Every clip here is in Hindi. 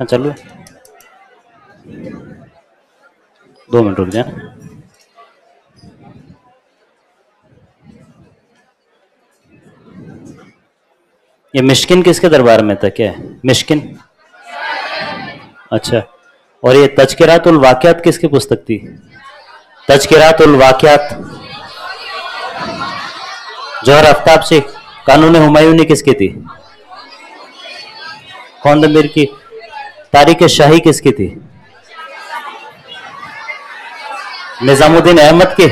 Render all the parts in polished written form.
हाँ चलो, 2 मिनट रुक जाए। ये मिश्किन किसके दरबार में था, क्या है मिश्किन? अच्छा, और ये तज़किरातुल वाक़ियात किसकी पुस्तक थी? तज़किरातुल वाक़ियात जौहर आफ्ताब से। कानून हुमायूनी किसकी थी? खौंद मीर की। तारीख शाही किसकी थी? निजामुद्दीन अहमद की।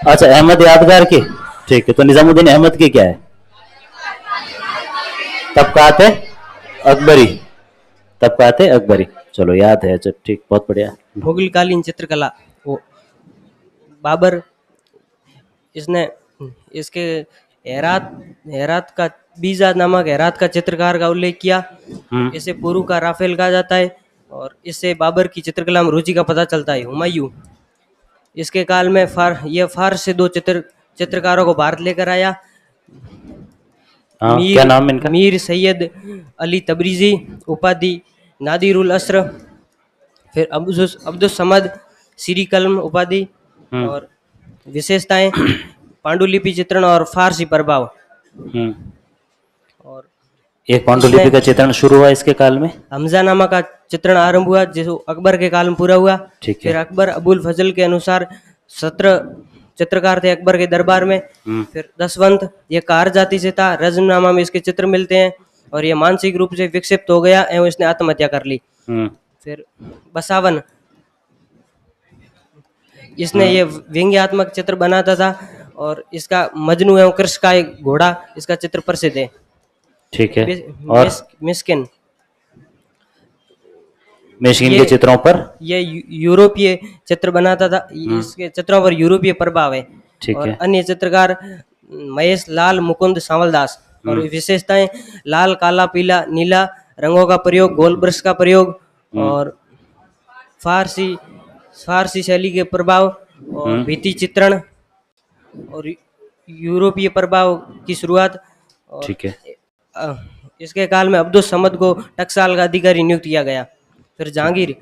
अच्छा, अहमद यादगार की। ठीक है, तो निजामुद्दीन अहमद की क्या है? तबकात अकबरी। तबकात अकबरी, चलो याद है। चलो ठीक, बहुत बढ़िया। मुगल कालीन चित्रकला, वो बाबर, इसने इसके हेरात का बीजा नामक हेरात का चित्रकार का उल्लेख किया। इसे पुरू का राफेल कहा जाता है और इससे बाबर की चित्रकला में रुचि का पता चलता है। हुमायूं, इसके काल में फारस से 2 चित्रकारों को भारत लेकर आया। क्या नाम इनका? मीर सैयद अली तबरीजी, उपाधि नादिरुल असर। फिर अब्दुल समद सीरी कलम उपाधि। और विशेषताएं पांडुलिपि चित्रण और फारसी प्रभाव। और एक पांडुलिपि का चित्रण शुरू हुआ इसके काल में। हमजानामा का चित्रण आरंभ हुआ जो अकबर के काल में पूरा हुआ। फिर अकबर अबुल फजल के अनुसार 17 चित्रकार थे अकबर के दरबार में। फिर दसवंत, ये कार जाति से था। रजमनामा में इसके चित्र मिलते हैं और ये मानसिक रूप से विक्षिप्त हो गया एवं इसने आत्महत्या कर ली। फिर बसावन, इसने ये व्यंग्यात्मक चित्र बनाता था और इसका मजनू एवं कृष्ण का एक घोड़ा, इसका चित्र प्रसिद्ध है। ठीक है। और मिस्किन के चित्रों पर ये यूरोपीय चित्र बनाता था। इसके चित्रों पर यूरोपीय प्रभाव है। और अन्य चित्रकार महेश लाल मुकुंद सांवलदास। और विशेषताएं लाल, काला, पीला, नीला रंगों का प्रयोग, गोल ब्रश का प्रयोग और फारसी शैली के प्रभाव और भित्ति चित्रण और यूरोपीय प्रभाव की शुरुआत। ठीक है। इसके काल में अब्दुल समद को टकसाल का अधिकारी नियुक्त किया गया। फिर जहांगीर,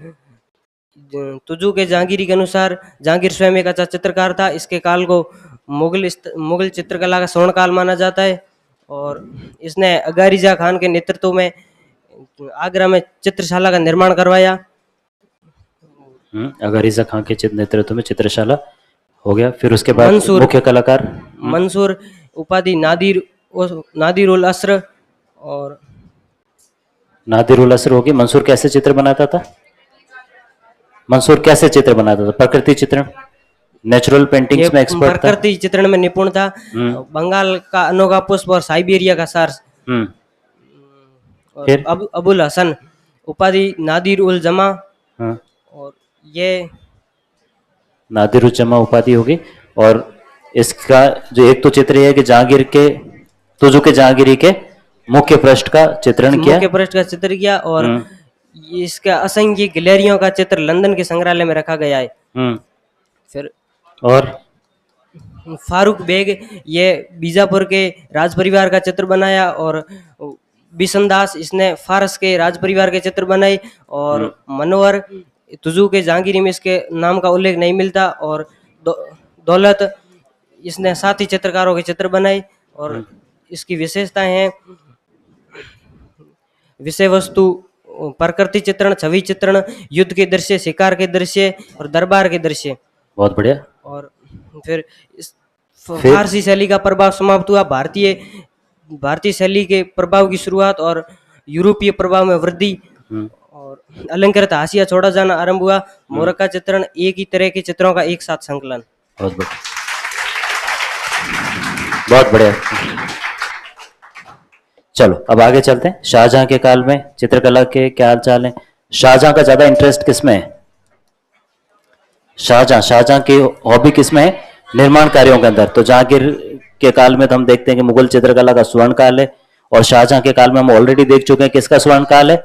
तुजू के जहांगीरी के अनुसार जहांगीर स्वयं एक अच्छा चित्रकार था। इसके काल को मुगल चित्रकला का स्वर्ण काल माना जाता है। और इसने अगारिजा खान के नेतृत्व में आगरा में चित्रशाला का निर्माण करवाया। अगारिजा खान के नेतृत्व में चित्रशाला हो गया। फिर उसके बाद मुख्य कलाकार मंसूर, उपाधि नादिरुल असर। और नादिरुल असर होगी। मंसूर कैसे चित्र बनाता था? मंसूर कैसे चित्र बनाता था? प्रकृति चित्रण, नेचुरल पेंटिंग्स में एक्सपर्ट था। प्रकृति चित्रण में निपुण था। बंगाल का अनोखा पुष्प और साइबेरिया का सार। फिर अबुल हसन, उपाधि नादिर उल जमा। और ये नादिर उल जमा उपाधि होगी। और इसका जो एक तो चित्र है कि जहांगीर के, तुजू के जहांगीरी के मुख्य पृष्ठ का चित्रण किया। मुख्य पृष्ठ का चित्र किया। और इसका असंख्य गैलरियों का चित्र लंदन के संग्रहालय में रखा गया है। फिर और फारूक बेग, ये बीजापुर के राज परिवार का चित्र बनाया। और बिशनदास, इसने फारस के राज परिवार के चित्र बनाए। और मनोहर, तुजू के जहांगीरी में इसके नाम का उल्लेख नहीं मिलता। और दौलत, इसने 7 ही चित्रकारों के चित्र बनाए। और इसकी विशेषताएं हैं विषय वस्तु, प्रकृति चित्रण, छवि चित्रण, युद्ध के दृश्य, शिकार के दृश्य और दरबार के दृश्य। बहुत बढ़िया। और फिर फारसी शैली का प्रभाव समाप्त हुआ। भारतीय शैली के प्रभाव की शुरुआत और यूरोपीय प्रभाव में वृद्धि। और अलंकृत हाशिया छोड़ा जाना आरंभ हुआ। मोरक्का चित्रण, एक ही तरह के चित्रों का एक साथ संकलन। बहुत बढ़िया, बहुत बढ़िया। चलो अब आगे चलते हैं। शाहजहां के काल में चित्रकला के क्या हाल चाल है? शाहजहां का ज्यादा इंटरेस्ट किसमें है? शाहजहां की हॉबी किसमें है? निर्माण कार्यों के अंदर। तो जहांगीर के काल में तो हम देखते हैं कि मुगल चित्रकला का स्वर्ण काल है। और शाहजहां के काल में हम ऑलरेडी देख चुके हैं किसका स्वर्ण काल है?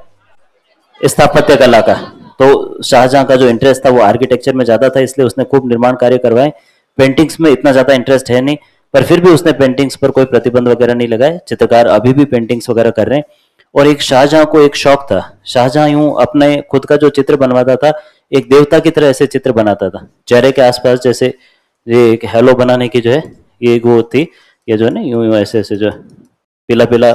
स्थापत्य कला का। तो शाहजहां का जो इंटरेस्ट था वो आर्किटेक्चर में ज्यादा था, इसलिए उसने खूब निर्माण कार्य करवाए। पेंटिंग्स में इतना ज़्यादा इंटरेस्ट है नहीं, पर फिर भी उसने पेंटिंग्स पर कोई प्रतिबंध वगैरह नहीं लगाए। चित्रकार अभी भी पेंटिंग्स वगैरह कर रहे हैं। और एक शाहजहां को एक शौक था, शाहजहां यूं अपने खुद का जो चित्र बनवाता था, एक देवता की तरह ऐसे चित्र बनाता था चेहरे के आसपास, जैसे ये एक हेलो बनाने की जो है ये एक वो थी, ये जो है ना यूं यूं ऐसे ऐसे जो है पीला पीला